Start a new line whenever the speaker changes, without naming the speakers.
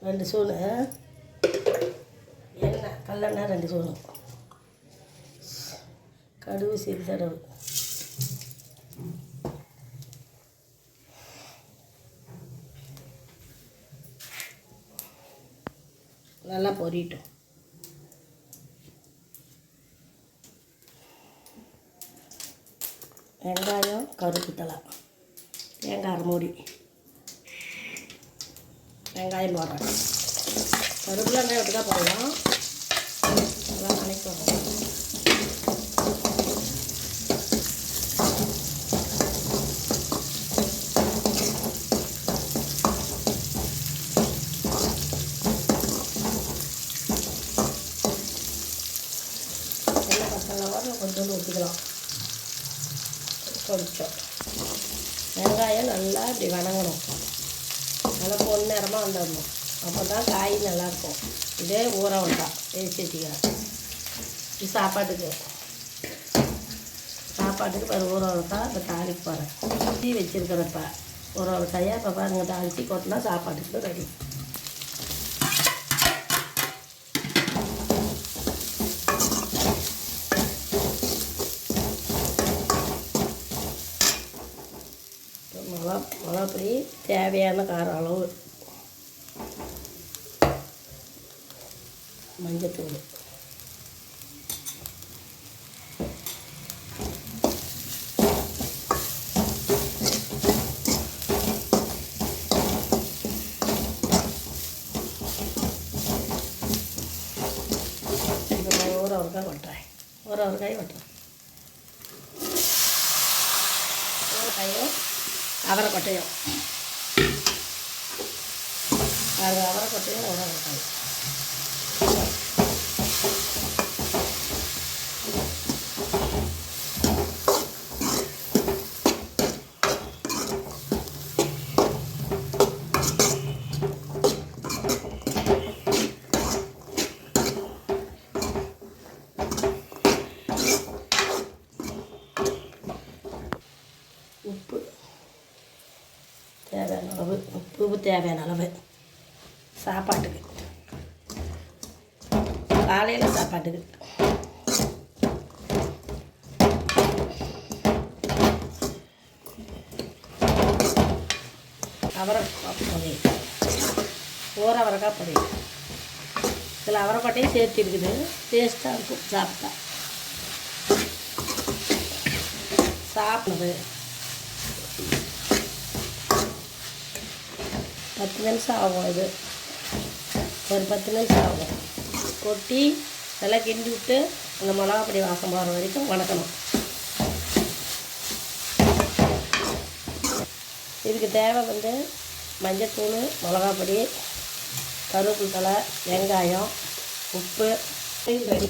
2 spoon எண்ணெய், கல்லெண்ணெய் 2 spoon, கடுகு சிறிதளவு, நல்லா பொரியட்டும். வெங்காயம், கருவேப்பிலை, தேங்காய் அரை மூடி, வெங்காயம் போடுறேன். கருவேப்பிலை வெங்காயம் எப்படி தான் போடலாம், நல்லா நினைக்கிறோம். எண்ணெய் பத்தலவா கொஞ்சோண்டு ஊற்றிக்கலாம். கொஞ்சம் வெங்காயம் நல்லா இப்படி வணங்கணும், நல்லா பொன்னிறமாக வந்துடணும். அப்போ தான் காய் நல்லாயிருக்கும். இதே ஊற விட்டால் வேஸ்ட் வச்சுக்கிறேன். இது சாப்பாட்டுக்கு பாரு ஊற விட்டா இப்போ தாளிக்கு போகிறேன். டீ வச்சுருக்கிறப்ப ஊற விட்டாயா இப்போ பாருங்க, தாளித்து கொட்டினா சாப்பாட்டுக்கு ரெடி. மிளகாப்பொடி தேவையான காரம் அளவு, மஞ்சத்தூள், இப்போ ஊற அவரைக்காய் வெட்டுறேன். ஊறுகாயும் அவரைக்கொட்டையும் அவரைக்கொட்டையும் ஊறுகாய். உப்பு தேவையான அளவு, உப்பு தேவையான அளவு. சாப்பாட்டுக்கு, காலையில் சாப்பாட்டுக்கு அவரைக்காய் பொடி, அவரைக்காய் பொடி. இதில் அவரைக்கொட்டையும் சேர்த்து இருக்குது, டேஸ்ட்டாக இருக்கும். சாப்பிடுது 10 நிமிஷம் ஆகும். இது ஒரு 10 நிமிஷம் ஆகும். கொட்டி நல்லா கிண்டி விட்டு அந்த மிளகாப்பொடி வாசம் போகிற வரைக்கும் வணக்கணும். இதுக்கு தேவை மஞ்சத்தூள், மிளகாப்பொடி, கருவேப்பிலை, வெங்காயம், உப்பு ரெடி.